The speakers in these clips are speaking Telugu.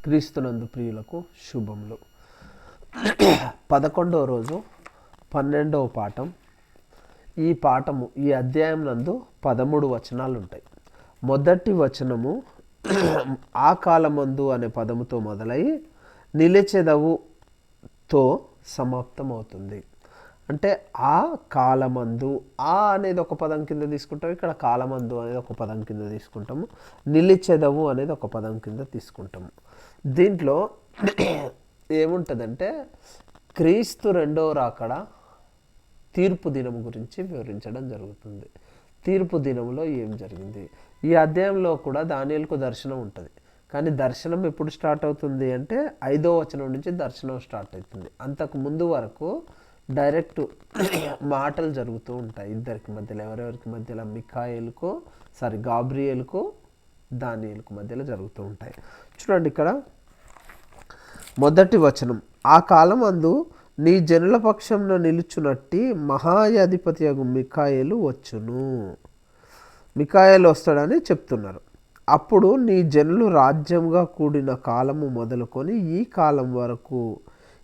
క్రీస్తునందు ప్రియులకు శుభములు. 11వ రోజు 12వ పాఠం. ఈ అధ్యాయం నందు 13 వచనాలు ఉంటాయి. మొదటి వచనము ఆ కాలమందు అనే పదముతో మొదలై నిలిచెదవుతో సమాప్తమవుతుంది. అంటే ఆ కాలమందు, ఆ అనేది ఒక పదం కింద తీసుకుంటాం, ఇక్కడ కాలమందు అనేది ఒక పదం కింద తీసుకుంటాము, నిలిచెదవు అనేది ఒక పదం కింద తీసుకుంటాము. దీంట్లో ఏముంటుందంటే క్రీస్తు రెండవ రాకడ తీర్పు దినం గురించి వివరించడం జరుగుతుంది. తీర్పు దినంలో ఏం జరిగింది? ఈ అధ్యాయంలో కూడా దానియేలుకు దర్శనం ఉంటుంది. కానీ దర్శనం ఎప్పుడు స్టార్ట్ అవుతుంది అంటే 5వ వచనం నుంచి దర్శనం స్టార్ట్ అవుతుంది. అంతకు ముందు వరకు డైరెక్ట్ మాటలు జరుగుతూ ఉంటాయి ఇద్దరికి మధ్యలో. ఎవరెవరికి మధ్యలో? గాబ్రియేలుకు దానియేలుకు మధ్యలో జరుగుతూ ఉంటాయి. చూడండి, ఇక్కడ మొదటి వచనం, ఆ కాలం అందు నీ జనుల పక్షంలో నిలుచునట్టి మహాయాధిపతియగు మిఖాయేలు వచ్చును. మిఖాయేలు వస్తాడని చెప్తున్నారు. అప్పుడు నీ జనులు రాజ్యంగా కూడిన కాలము మొదలుకొని ఈ కాలం వరకు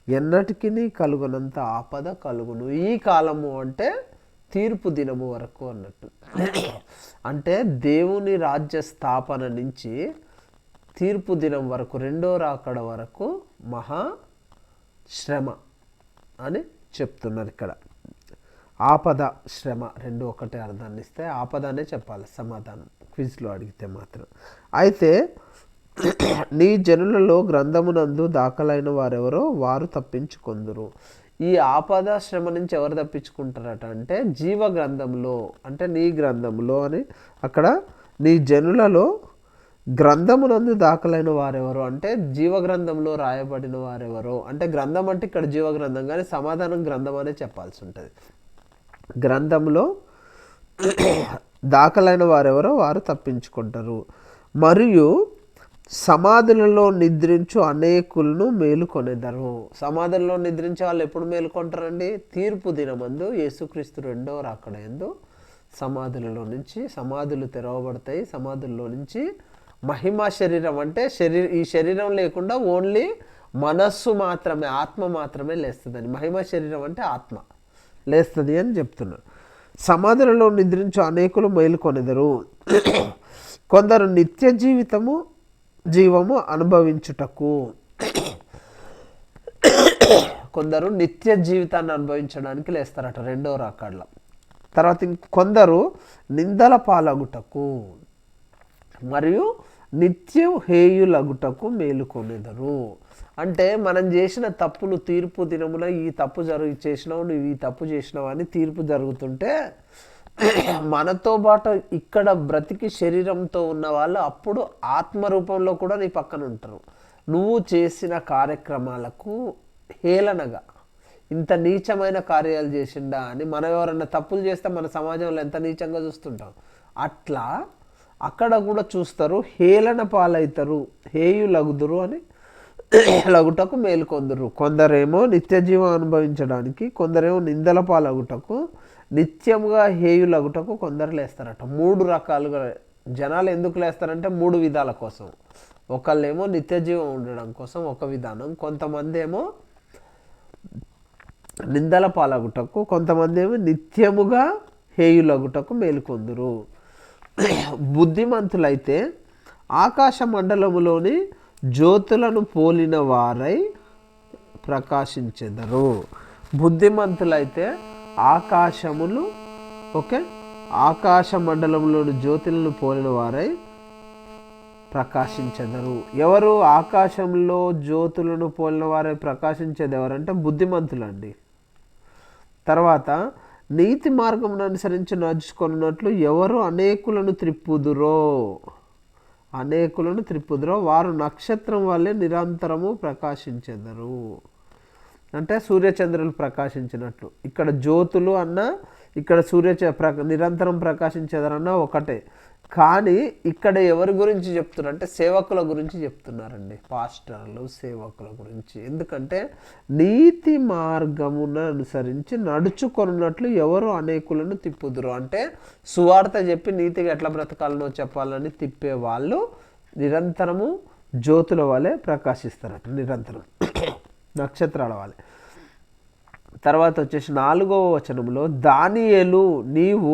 ఎన్నటికీ కలుగునంత ఆపద కలుగును. ఈ కాలము అంటే తీర్పు దినము వరకు అన్నట్టు. అంటే దేవుని రాజ్య స్థాపన నుంచి తీర్పు దినం వరకు, రెండో రాకడ వరకు మహా శ్రమ అని చెప్తున్నారు. ఇక్కడ ఆపద, శ్రమ రెండు ఒకటే అర్థాన్ని ఇస్తే ఆపద అనే చెప్పాలి సమాధానం క్విజ్లో అడిగితే మాత్రం. అయితే నీ జనులలో గ్రంథమునందు దాఖలైన వారెవరో వారు తప్పించుకొందురు. ఈ ఆపద శ్రమ నుంచి ఎవరు తప్పించుకుంటారట అంటే జీవ గ్రంథంలో, అంటే నీ గ్రంథంలో అని అక్కడ నీ జనులలో గ్రంథమునందు దాఖలైన వారెవరో అంటే జీవ గ్రంథంలో రాయబడిన వారెవరో. అంటే గ్రంథం అంటే ఇక్కడ జీవ గ్రంథం, కానీ సమాధానం గ్రంథం అనే చెప్పాల్సి ఉంటుంది. గ్రంథంలో దాఖలైన వారెవరో వారు తప్పించుకుంటారు. మరియు సమాధులలో నిద్రించు అనేకులను మేలుకొనేదరు. సమాధులలో నిద్రించే వాళ్ళు ఎప్పుడు మేలుకొంటారండి? తీర్పు దినమందు యేసుక్రీస్తు రెండవ రాకడ యందు సమాధులలో నుంచి సమాధులు తెరవబడతాయి. సమాధుల్లో నుంచి మహిమా శరీరం, అంటే ఈ శరీరం లేకుండా ఓన్లీ మనస్సు మాత్రమే, ఆత్మ మాత్రమే లేస్తుందని. మహిమా శరీరం అంటే ఆత్మ లేస్తుంది అని చెప్తున్నారు. సమాధులలో నిద్రించు అనేకులు మేలుకొనేదరు. కొందరు నిత్య జీవము అనుభవించుటకు, కొందరు నిత్య జీవితాన్ని అనుభవించడానికి లేస్తారట రెండవ రాకడలో. తర్వాత కొందరు నిందల పాలగుటకు మరియు నిత్యం హేయులగుటకు మేలుకొనేదరు. అంటే మనం చేసిన తప్పులు తీర్పు దినమున ఈ తప్పు చేసినావు, నువ్వు ఈ తప్పు చేసినావు అని తీర్పు జరుగుతుంటే మనతో పాటు ఇక్కడ బ్రతికి శరీరంతో ఉన్న వాళ్ళు అప్పుడు ఆత్మరూపంలో కూడా నీ పక్కన ఉంటారు. నువ్వు చేసిన కార్యక్రమాలకు హేళనగా ఇంత నీచమైన కార్యాలు చేసిండా అని, మనం ఎవరన్నా తప్పులు చేస్తే మన సమాజంలో ఎంత నీచంగా చూస్తుంటాం, అట్లా అక్కడ కూడా చూస్తారు, హేళన పాలవుతారు, హేయులగుదురు అని లగుటకు మేలుకొందురు. కొందరేమో నిత్య జీవం అనుభవించడానికి, కొందరేమో నిందల పాలగుటకు, నిత్యంగా హేయులగుటకు కొందరు లేస్తారట. 3 రకాలుగా జనాలు ఎందుకు లేస్తారంటే 3 విధాల కోసం. ఒకళ్ళేమో నిత్య జీవం ఉండడం కోసం ఒక విధానం, కొంతమంది ఏమో నిందల పాలగుటకు, కొంతమంది ఏమో నిత్యముగా హేయులగుటకు మేలుకొందురు. బుద్ధిమంతులైతే ఆకాశ మండలములోని జ్యోతులను పోలిన వారై ప్రకాశించెదరు. బుద్ధిమంతులైతే ఆకాశ మండలంలోని జ్యోతులను పోలిన వారై ప్రకాశించెదరు. ఎవరు ఆకాశంలో జ్యోతులను పోలిన వారై ప్రకాశించేది ఎవరంటే బుద్ధిమంతులండి. తర్వాత నీతి మార్గమును అనుసరించి నడుచుకున్నట్లు ఎవరు అనేకులను త్రిప్పుదురో వారు నక్షత్రం వల్లే నిరంతరము ప్రకాశించెదరు. అంటే సూర్యచంద్రులు ప్రకాశించినట్లు. ఇక్కడ జ్యోతులు అన్న, ఇక్కడ నిరంతరం ప్రకాశించేదరన్నా ఒకటే. కానీ ఇక్కడ ఎవరి గురించి చెప్తున్నారు అంటే సేవకుల గురించి చెప్తున్నారండి, పాస్టర్లు, సేవకుల గురించి. ఎందుకంటే నీతి మార్గమును అనుసరించి నడుచుకున్నట్లు ఎవరు అనేకులను తిప్పుదురు, అంటే సువార్త చెప్పి నీతిగా ఎట్లా బ్రతకాలనో చెప్పాలని తిప్పే వాళ్ళు నిరంతరము జ్యోతుల వలె ప్రకాశిస్తారట నిరంతరం, నక్షత్రాల వలె. తర్వాత వచ్చేసి 4వ వచనంలో, దానియేలు నీవు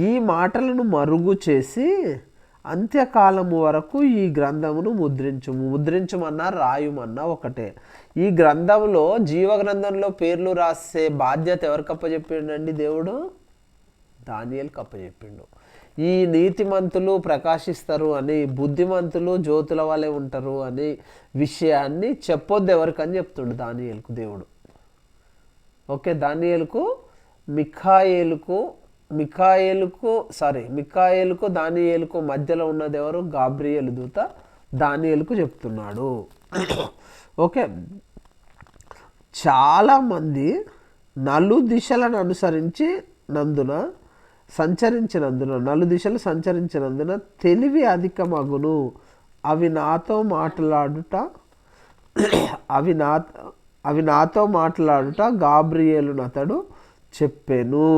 ఈ మాటలను మరుగు చేసి అంత్యకాలము వరకు ఈ గ్రంథమును ముద్రించమన్నా రాయుమన్నా ఒకటే. ఈ గ్రంథంలో జీవగ్రంథంలో పేర్లు రాసే బాధ్యత ఎవరికి అప్పచెప్పిండండి? దేవుడు దానియేలుకి అప్పచెప్పిండు. ఈ నీతిమంతులు ప్రకాశిస్తారు అని, బుద్ధిమంతులు జ్యోతుల వలె ఉంటారు అని విషయాన్ని చెప్పొద్దు ఎవరికని చెప్తుండు దానియేలుకు దేవుడు. ఓకే, దానియేలుకు మిఖాయేలుకు దానియేలుకు మధ్యలో ఉన్నది ఎవరు? గాబ్రియేలు దూత దానియేలుకు చెప్తున్నాడు. ఓకే, చాలామంది నలుదిశలను సంచరించినందున తెలివి అధికమగును. అవి నాతో మాట్లాడుట గాబ్రియేలును అతడు చెప్పెను.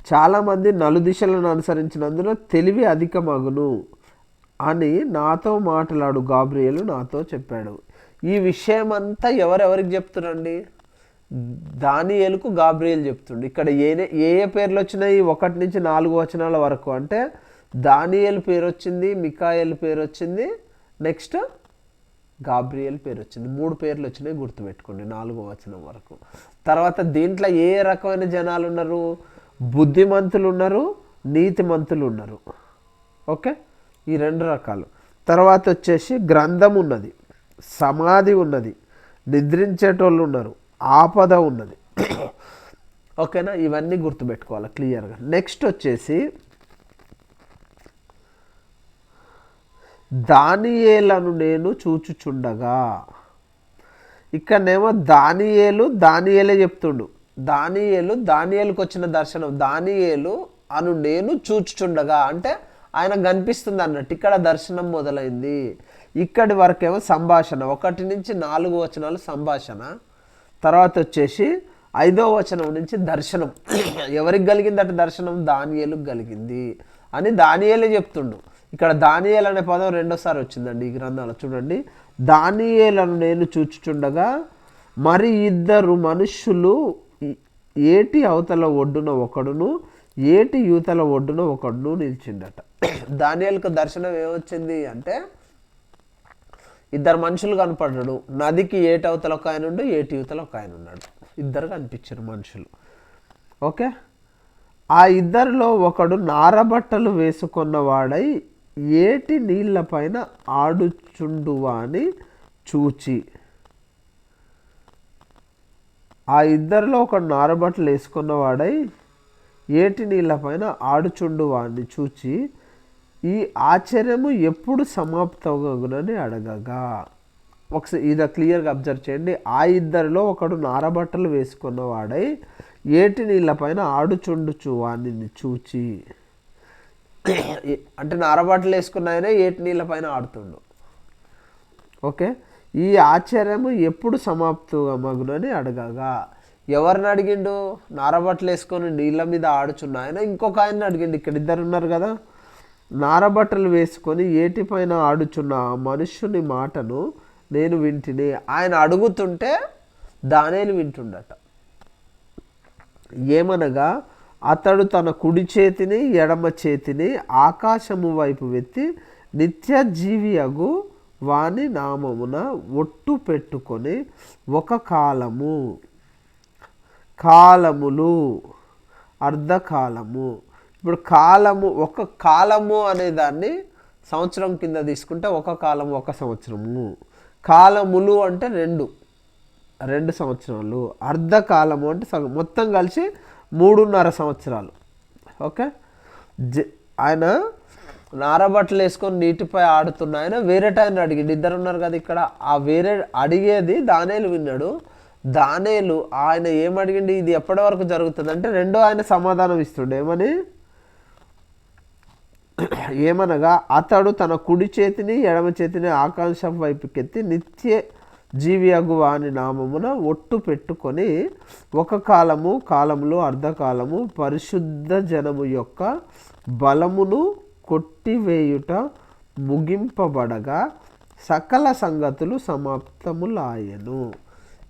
చాలామంది నలుదిశలను అనుసరించినందున తెలివి అధికమగును అని నాతో మాట్లాడు గాబ్రియేలు నాతో చెప్పాడు. ఈ విషయం అంతా ఎవరెవరికి చెప్తున్నారండి? దానియేలుకు గాబ్రియేలు చెప్తుండు. ఇక్కడ ఏ పేర్లు వచ్చినాయి? 1 నుంచి 4 వచనాల వరకు అంటే దానియేలు పేరు వచ్చింది, మిఖాయేలు పేరు వచ్చింది, నెక్స్ట్ గాబ్రియేలు పేరు వచ్చింది. 3 పేర్లు వచ్చినాయి, గుర్తుపెట్టుకోండి 4వ వచనం వరకు. తర్వాత దీంట్లో ఏ రకమైన జనాలు ఉన్నారు? బుద్ధిమంతులు ఉన్నారు, నీతిమంతులు ఉన్నారు. ఓకే, ఈ 2 రకాలు. తర్వాత వచ్చేసి గ్రంథం ఉన్నది, సమాధి ఉన్నది, నిద్రించేటోళ్ళు ఉన్నారు, ఆపద ఉన్నది. ఓకేనా, ఇవన్నీ గుర్తుపెట్టుకోవాలి క్లియర్గా. నెక్స్ట్ వచ్చేసి దానియేలను నేను చూచుచుండగా, ఇక్కడనేమో దానియేలే చెప్తుండు. దానియేలుకు వచ్చిన దర్శనం, దానియేలు అను నేను చూచుచుండగా అంటే ఆయన కనిపిస్తుంది అన్నట్టు. ఇక్కడ దర్శనం మొదలైంది. ఇక్కడి వరకేమో సంభాషణ, 1 నుంచి 4 వచనాలు సంభాషణ. తర్వాత వచ్చేసి 5వ వచనం నుంచి దర్శనం. ఎవరికి కలిగిందట దర్శనం? దానియేలుకు కలిగింది అని దానియేలే చెప్తుండు. ఇక్కడ దానియేలు అనే పదం 2సారి వచ్చిందండి ఈ గ్రంథంలో. చూడండి, దానియేలను నేను చూచుచుండగా మరి 2 మనుష్యులు ఏటి అవతల ఒడ్డున ఒకడును ఏటి యూతల ఒడ్డున ఒకడును నిలిచిండట. దానియేలుకు దర్శనం ఏమొచ్చింది అంటే 2 మనుషులు కనపడ్డాడు. నదికి ఏటి అవతల ఒక ఆయన ఉండు, ఏటి యూతల ఒక ఆయన ఉన్నాడు. 2 కనిపించారు మనుషులు. ఓకే, ఆ 2లో ఒకడు నారబట్టలు వేసుకున్నవాడై ఏటి నీళ్ల పైన ఆడుచుండువాని చూచి, ఆ 2లో ఒకడు నారబట్టలు వేసుకున్నవాడై ఏటి నీళ్ల పైన ఆడుచుండువాని చూచి ఈ ఆశ్చర్యము ఎప్పుడు సమాప్తమగునని అడగగా. ఒకసారి ఇది క్లియర్గా అబ్జర్వ్ చేయండి. ఆ 2లో ఒకడు నారబట్టలు వేసుకున్నవాడై ఏటి నీళ్ళ పైన ఆడుచుండుచు వాడిని చూచి, అంటే నారబట్టలు వేసుకున్న ఆయన ఏటి నీళ్ళ పైన ఆడుతుండు. ఓకే, ఈ ఆశ్చర్యము ఎప్పుడు సమాప్తమగునని అడగగా. ఎవరిని అడిగిండు? నారబట్టలు వేసుకొని నీళ్ళ మీద ఆడుచున్న ఆయన ఇంకొక ఆయన్ని అడిగిండు. ఇక్కడ 2 ఉన్నారు కదా. నారబట్టలు వేసుకొని ఏటిపైన ఆడుచున్న ఆ మనుష్యుని మాటను నేను వింటిని. ఆయన అడుగుతుంటే దానియేలు వింటుండట. ఏమనగా అతడు తన కుడి చేతిని ఎడమ చేతిని ఆకాశము వైపు వెత్తి నిత్య జీవియగు వాని నామమున ఒట్టు పెట్టుకొని ఒక కాలములు అర్ధకాలము. ఇప్పుడు ఒక కాలము అనే దాన్ని సంవత్సరం కింద తీసుకుంటే ఒక కాలము 1 సంవత్సరము. కాలములు అంటే 2 సంవత్సరాలు. అర్ధకాలము అంటే సగం, మొత్తం కలిసి 3.5 సంవత్సరాలు. ఓకే, ఆయన నారబట్టలు వేసుకొని నీటిపై ఆడుతున్న ఆయన వేరే టైం అడిగిండు. 2 ఉన్నారు కదా ఇక్కడ. ఆ వేరే అడిగేది దానియేలు విన్నాడు. దానియేలు ఆయన ఏమడిగిండు? ఇది ఎప్పటి వరకు జరుగుతుంది అంటే 2 ఆయన సమాధానం ఇస్తుండే. ఏమనగా అతడు తన కుడి చేతిని ఎడమ చేతిని ఆకాశం వైపుకెత్తి నిత్య జీవియగు వాని నామమున ఒట్టు పెట్టుకొని ఒక కాలములు అర్ధకాలము పరిశుద్ధ జనము యొక్క బలమును కొట్టివేయుట ముగింపబడగా సకల సంగతులు సమాప్తములాయెను.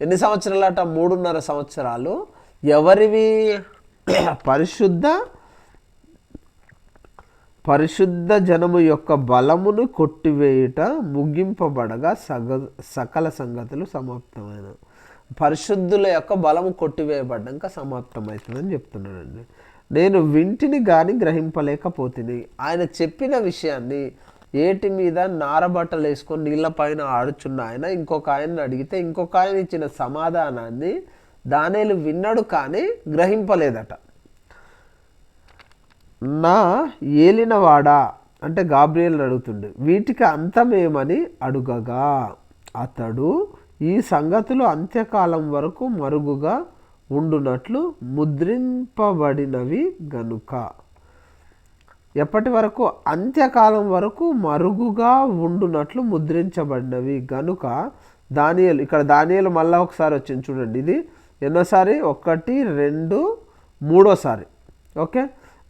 ఎన్ని సంవత్సరాలట? 3.5 సంవత్సరాలు. ఎవరివి? పరిశుద్ధ జనము యొక్క బలమును కొట్టివేయుట ముగింపబడగా సకల సంగతులు సమాప్తమైన. పరిశుద్ధుల యొక్క బలము కొట్టివేయబడ్డాక సమాప్తమవుతుందని చెప్తున్నాడండి. నేను వింటిని కానీ గ్రహింపలేకపోతుంది. ఆయన చెప్పిన విషయాన్ని ఏటి మీద నారబట్టలు వేసుకొని నీళ్ళపైన ఆడుచున్న ఆయన ఇంకొక ఆయన్ని అడిగితే ఇంకొక ఆయన ఇచ్చిన సమాధానాన్ని దానియేలు విన్నాడు కానీ గ్రహింపలేదట. నా ఏలినవాడా అంటే గాబ్రియేలుని అడుగుతుండే, వీటికి అంతమేమని అడుగగా అతడు ఈ సంగతులు అంత్యకాలం వరకు మరుగుగా ఉండునట్లు ముద్రింపబడినవి గనుక. ఎప్పటి వరకు? అంత్యకాలం వరకు మరుగుగా ఉండునట్లు ముద్రించబడినవి గనుక. దానియేలు, ఇక్కడ దానియేలు మళ్ళీ ఒకసారి వచ్చింది చూడండి. ఇది ఎన్నోసారి? 1, 2, 3 ఓకే.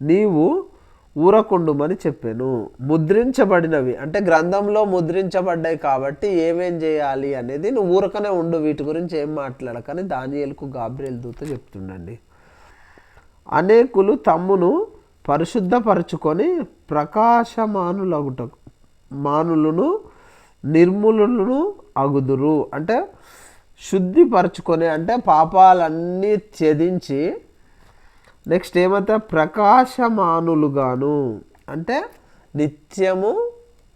నీవు ఊరకుండుమని చెప్పాను. ముద్రించబడినవి అంటే గ్రంథంలో ముద్రించబడ్డాయి కాబట్టి ఏమేం చేయాలి అనేది నువ్వు ఊరకనే ఉండు, వీటి గురించి ఏం మాట్లాడకని దానియేలుకు గాబ్రియేలు దూత చెప్తుండండి. అనేకులు తమ్మును పరిశుద్ధపరచుకొని మానులను నిర్మూలను అగుదురు అంటే శుద్ధిపరచుకొని అంటే పాపాలన్నీ త్యజించి నెక్స్ట్ ఏమంటే ప్రకాశమానులుగాను అంటే నిత్యము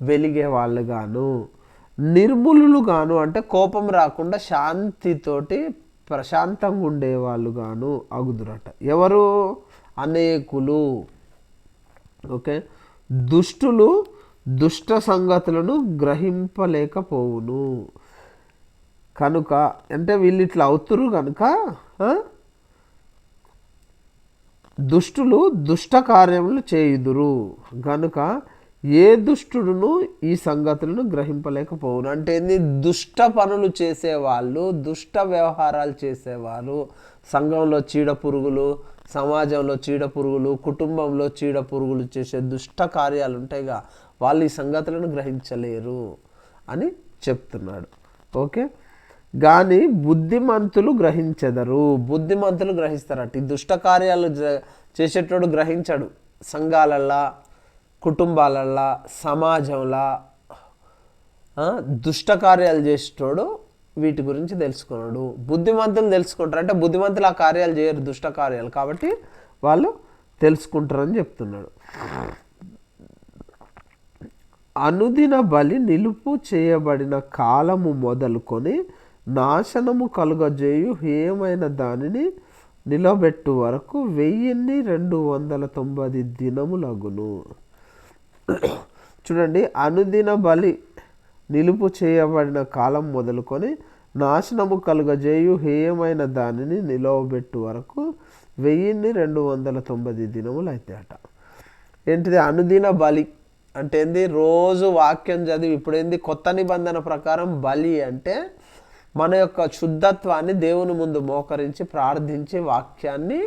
వెలిగే వాళ్ళుగాను, నిర్మూలుగాను అంటే కోపం రాకుండా శాంతితోటి ప్రశాంతంగా ఉండేవాళ్ళుగాను అగుదురట. ఎవరు? అనేకులు. ఓకే. దుష్టులు దుష్ట సంగతులను గ్రహింపలేకపోవును కనుక అంటే వీళ్ళు ఇట్లా అవుతురు కనుక దుష్టులు దుష్ట కార్యములు చేయుదురు గనుక ఏ దుష్టుడును ఈ సంగతులను గ్రహింపలేకపోవును. అంటే దుష్ట పనులు చేసేవాళ్ళు, దుష్ట వ్యవహారాలు చేసేవారు, సంఘంలో చీడ పురుగులు, సమాజంలో చీడ పురుగులు, కుటుంబంలో చీడ పురుగులు చేసే దుష్ట కార్యాలు ఉంటాయిగా, వాళ్ళు ఈ సంగతులను గ్రహించలేరు అని చెప్తున్నాడు. ఓకే. కానీ బుద్ధిమంతులు గ్రహించెదరు. బుద్ధిమంతులు గ్రహిస్తారట. ఈ దుష్ట కార్యాలు చేసేటోడు గ్రహించడు. సంఘాలల్లా, కుటుంబాలల్లా, సమాజంలో దుష్ట కార్యాలు చేసేటోడు వీటి గురించి తెలుసుకున్నాడు. బుద్ధిమంతులు తెలుసుకుంటారు. అంటే బుద్ధిమంతులు ఆ కార్యాలు చేయరు, దుష్ట కార్యాలు, కాబట్టి వాళ్ళు తెలుసుకుంటారని చెప్తున్నాడు. అనుదిన బలి నిలుపు చేయబడిన కాలము మొదలుకొని నాశనము కలుగజేయు హేయమైన దానిని నిలబెట్టు వరకు 1290 దినములగును. చూడండి, అనుదిన బలి నిలుపు చేయబడిన కాలం మొదలుకొని నాశనము కలుగజేయు హేయమైన దానిని నిలవబెట్టు వరకు 1290 దినములు అవుతాయట. ఏంటిది అనుదిన బలి అంటే ఏంది? రోజు వాక్యం చదివి. ఇప్పుడు ఏంది? కొత్త నిబంధన ప్రకారం బలి అంటే మన యొక్క శుద్ధత్వాన్ని దేవుని ముందు మోకరించి ప్రార్థించి వాక్యాన్ని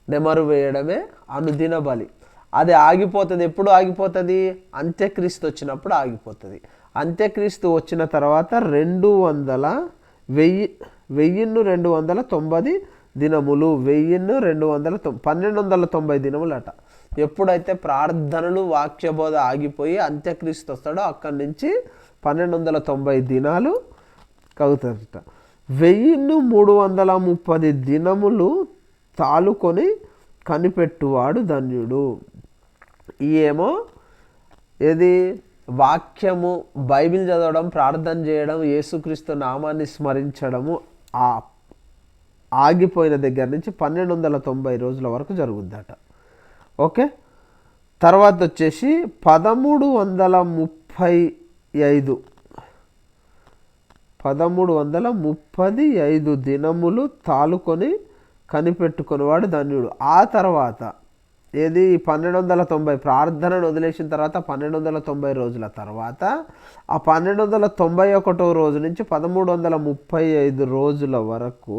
నెమరు వేయడమే అనుదిన బలి. అది ఆగిపోతుంది. ఎప్పుడు ఆగిపోతుంది? అంత్యక్రీస్తు వచ్చినప్పుడు ఆగిపోతుంది. అంత్యక్రీస్తు వచ్చిన తర్వాత 1290 దినములు, 1290 దినములు అట. ఎప్పుడైతే ప్రార్థనలు వాక్యబోధ ఆగిపోయి అంత్యక్రీస్తు వస్తాడో అక్కడి నుంచి 1290 దినాలు కలుగుతారట. 1330 దినములు తాలుకొని కనిపెట్టువాడు ధన్యుడు. ఏమో ఏది? వాక్యము, బైబిల్ చదవడం, ప్రార్థన చేయడం, యేసుక్రీస్తు నామాన్ని స్మరించడము ఆగిపోయిన దగ్గర నుంచి 1290 రోజుల వరకు జరుగుద్దట. ఓకే. తర్వాత వచ్చేసి 1335 దినములు తాలుకొని కనిపెట్టుకునేవాడు ధన్యుడు. ఆ తర్వాత ఏది? 1290 ప్రార్థనను వదిలేసిన తర్వాత 1290 రోజుల తర్వాత ఆ 1291 రోజు నుంచి 1335 రోజుల వరకు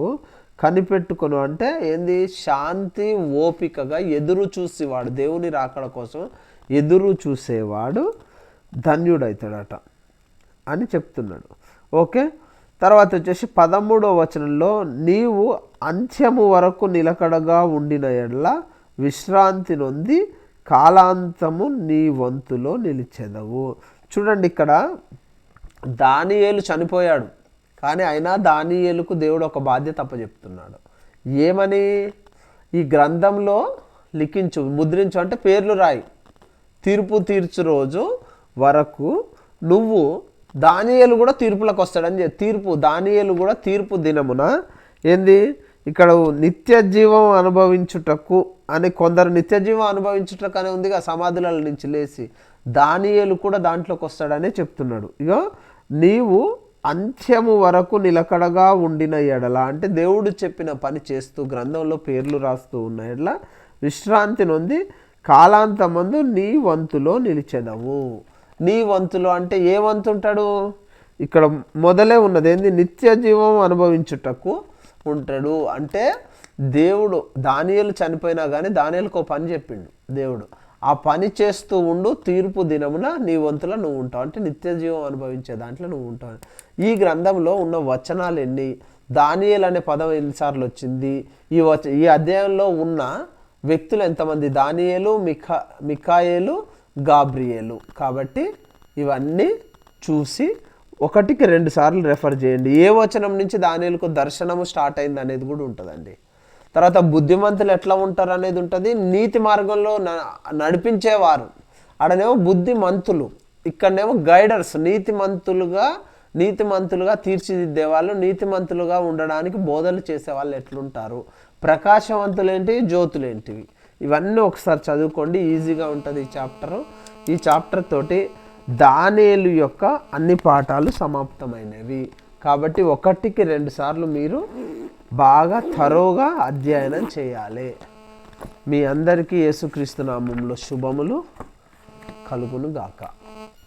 కనిపెట్టుకుని అంటే ఏంది? శాంతి ఓపికగా ఎదురు చూసి వాడు దేవుని రాకడ కోసం ఎదురు చూసేవాడు ధన్యుడవుతాడట అని చెప్తున్నాడు. ఓకే, తర్వాత వచ్చేసి 13వ వచనంలో నీవు అంత్యము వరకు నిలకడగా ఉండిన ఎడల విశ్రాంతి నొంది కాలాంతము నీ వంతులో నిలిచెదవు. చూడండి, ఇక్కడ దానియేలు చనిపోయాడు, కానీ అయినా దానియేలుకు దేవుడు ఒక బాధ్యత అప్పచెప్తున్నాడు. ఏమని? ఈ గ్రంథంలో లిఖించు, ముద్రించు అంటే పేర్లు రాయి, తీర్పు తీర్చు రోజు వరకు నువ్వు, దానియేలు కూడా తీర్పులకు వస్తాడని దానియేలు కూడా తీర్పు దినమున ఏంది ఇక్కడ నిత్య జీవం అనుభవించుటకు అని, కొందరు నిత్య జీవం అనుభవించుటకు అని ఉందిగా, సమాధుల నుంచి లేచి, దానియేలు కూడా దాంట్లోకి వస్తాడనే చెప్తున్నాడు. ఇక నీవు అంత్యము వరకు నిలకడగా ఉండిన ఎడల అంటే దేవుడు చెప్పిన పని చేస్తూ గ్రంథంలో పేర్లు రాస్తూ ఉన్న ఎడల విశ్రాంతి నొంది కాలాంతమందు నీ వంతులో నిలిచెదవు. నీ వంతులో అంటే ఏ వంతు ఉంటాడు? ఇక్కడ మొదలే ఉన్నది ఏంది? నిత్య జీవం అనుభవించుటకు ఉంటాడు. అంటే దేవుడు దానియేలు చనిపోయినా కానీ దానియేలుకు ఒక పని చెప్పిండు దేవుడు, ఆ పని చేస్తూ ఉండు, తీర్పు దినమున నీ వంతులో నువ్వు ఉంటావు, అంటే నిత్య జీవం అనుభవించే దాంట్లో నువ్వు ఉంటావు. ఈ గ్రంథంలో ఉన్న వచనాలు ఎన్ని, దానియేలు అనే పదం ఎన్నిసార్లు వచ్చింది, ఈ అధ్యాయంలో ఉన్న వ్యక్తులు ఎంతమంది, దానియేలు, మిఖాయేలు, గాబ్రియేలు. కాబట్టి ఇవన్నీ చూసి 1కి 2 సార్లు రెఫర్ చేయండి. ఏ వచనం నుంచి దానియేలుకు దర్శనము స్టార్ట్ అయింది అనేది కూడా ఉంటుందండి. తర్వాత బుద్ధిమంతులు ఎట్లా ఉంటారు అనేది ఉంటుంది. నీతి మార్గంలో నడిపించేవారు, ఆడనేమో బుద్ధిమంతులు, ఇక్కడనేమో గైడర్స్, నీతిమంతులుగా తీర్చిదిద్దేవాళ్ళు, నీతిమంతులుగా ఉండడానికి బోధలు చేసేవాళ్ళు ఎట్లుంటారు, ప్రకాశవంతులు ఏంటి, జ్యోతులు ఏంటివి, ఇవన్నీ ఒకసారి చదువుకోండి, ఈజీగా ఉంటుంది ఈ చాప్టర్ తోటి దానియేలు యొక్క అన్ని పాఠాలు సమాప్తమైనవి. కాబట్టి 1కి 2 సార్లు మీరు బాగా థరోగా అధ్యయనం చేయాలి. మీ అందరికీ యేసుక్రీస్తు నామములో శుభములు కలుగును గాక.